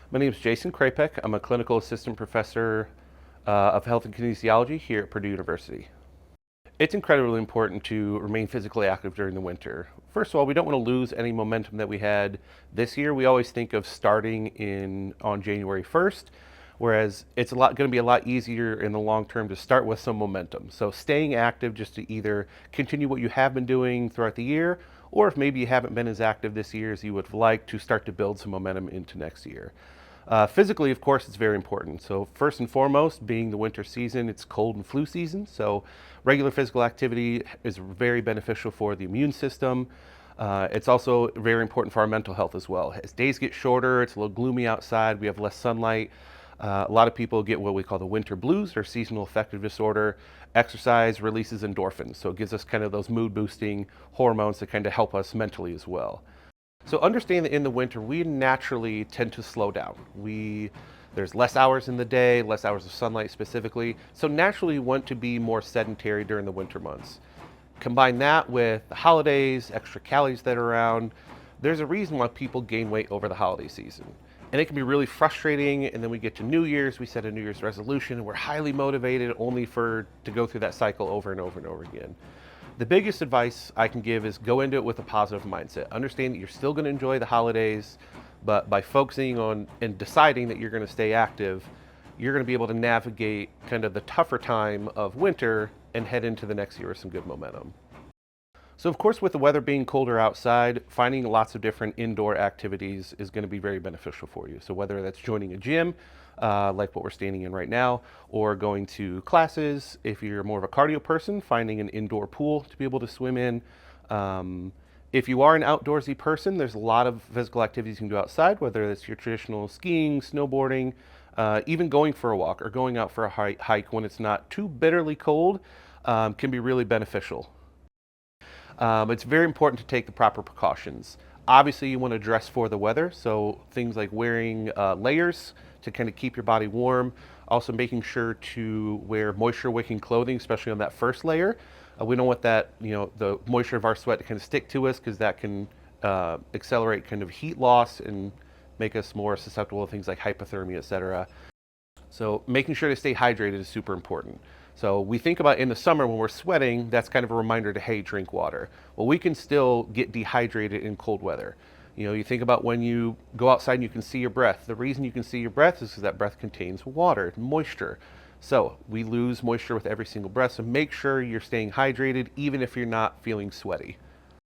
My name is Jason Chrapek. I'm a clinical assistant professor of health and kinesiology here at Purdue University. It's incredibly important to remain physically active during the winter. First of all, we don't want to lose any momentum that we had this year. We always think of starting on January 1st, whereas it's going to be a lot easier in the long term to start with some momentum. So staying active just to either continue what you have been doing throughout the year, or if maybe you haven't been as active this year as you would like, to start to build some momentum into next year. Physically, of course, it's very important. So first and foremost, being the winter season, it's cold and flu season. So regular physical activity is very beneficial for the immune system. It's also very important for our mental health as well. As days get shorter, it's a little gloomy outside, we have less sunlight. A lot of people get what we call the winter blues or seasonal affective disorder. Exercise releases endorphins, so it gives us kind of those mood boosting hormones that kind of help us mentally as well. So understand that in the winter, we naturally tend to slow down. There's less hours in the day, less hours of sunlight specifically. So naturally we want to be more sedentary during the winter months. Combine that with the holidays, extra calories that are around. There's a reason why people gain weight over the holiday season. And it can be really frustrating, and then we get to New Year's, we set a New Year's resolution, and we're highly motivated only to go through that cycle over and over and over again. The biggest advice I can give is go into it with a positive mindset. Understand that you're still going to enjoy the holidays, but by focusing on and deciding that you're going to stay active, you're going to be able to navigate kind of the tougher time of winter and head into the next year with some good momentum. So of course, with the weather being colder outside, finding lots of different indoor activities is going to be very beneficial for you. So whether that's joining a gym, like what we're standing in right now, or going to classes, if you're more of a cardio person, finding an indoor pool to be able to swim in. If you are an outdoorsy person, there's a lot of physical activities you can do outside, whether it's your traditional skiing, snowboarding, even going for a walk or going out for a hike when it's not too bitterly cold, can be really beneficial. It's very important to take the proper precautions. Obviously, you want to dress for the weather, so things like wearing layers to kind of keep your body warm. Also making sure to wear moisture-wicking clothing, especially on that first layer. We don't want that, the moisture of our sweat to kind of stick to us, because that can accelerate kind of heat loss and make us more susceptible to things like hypothermia, etc. So making sure to stay hydrated is super important. So we think about in the summer when we're sweating, that's kind of a reminder to, hey, drink water. Well, we can still get dehydrated in cold weather. You think about when you go outside and you can see your breath. The reason you can see your breath is because that breath contains water, moisture. So we lose moisture with every single breath, so make sure you're staying hydrated even if you're not feeling sweaty.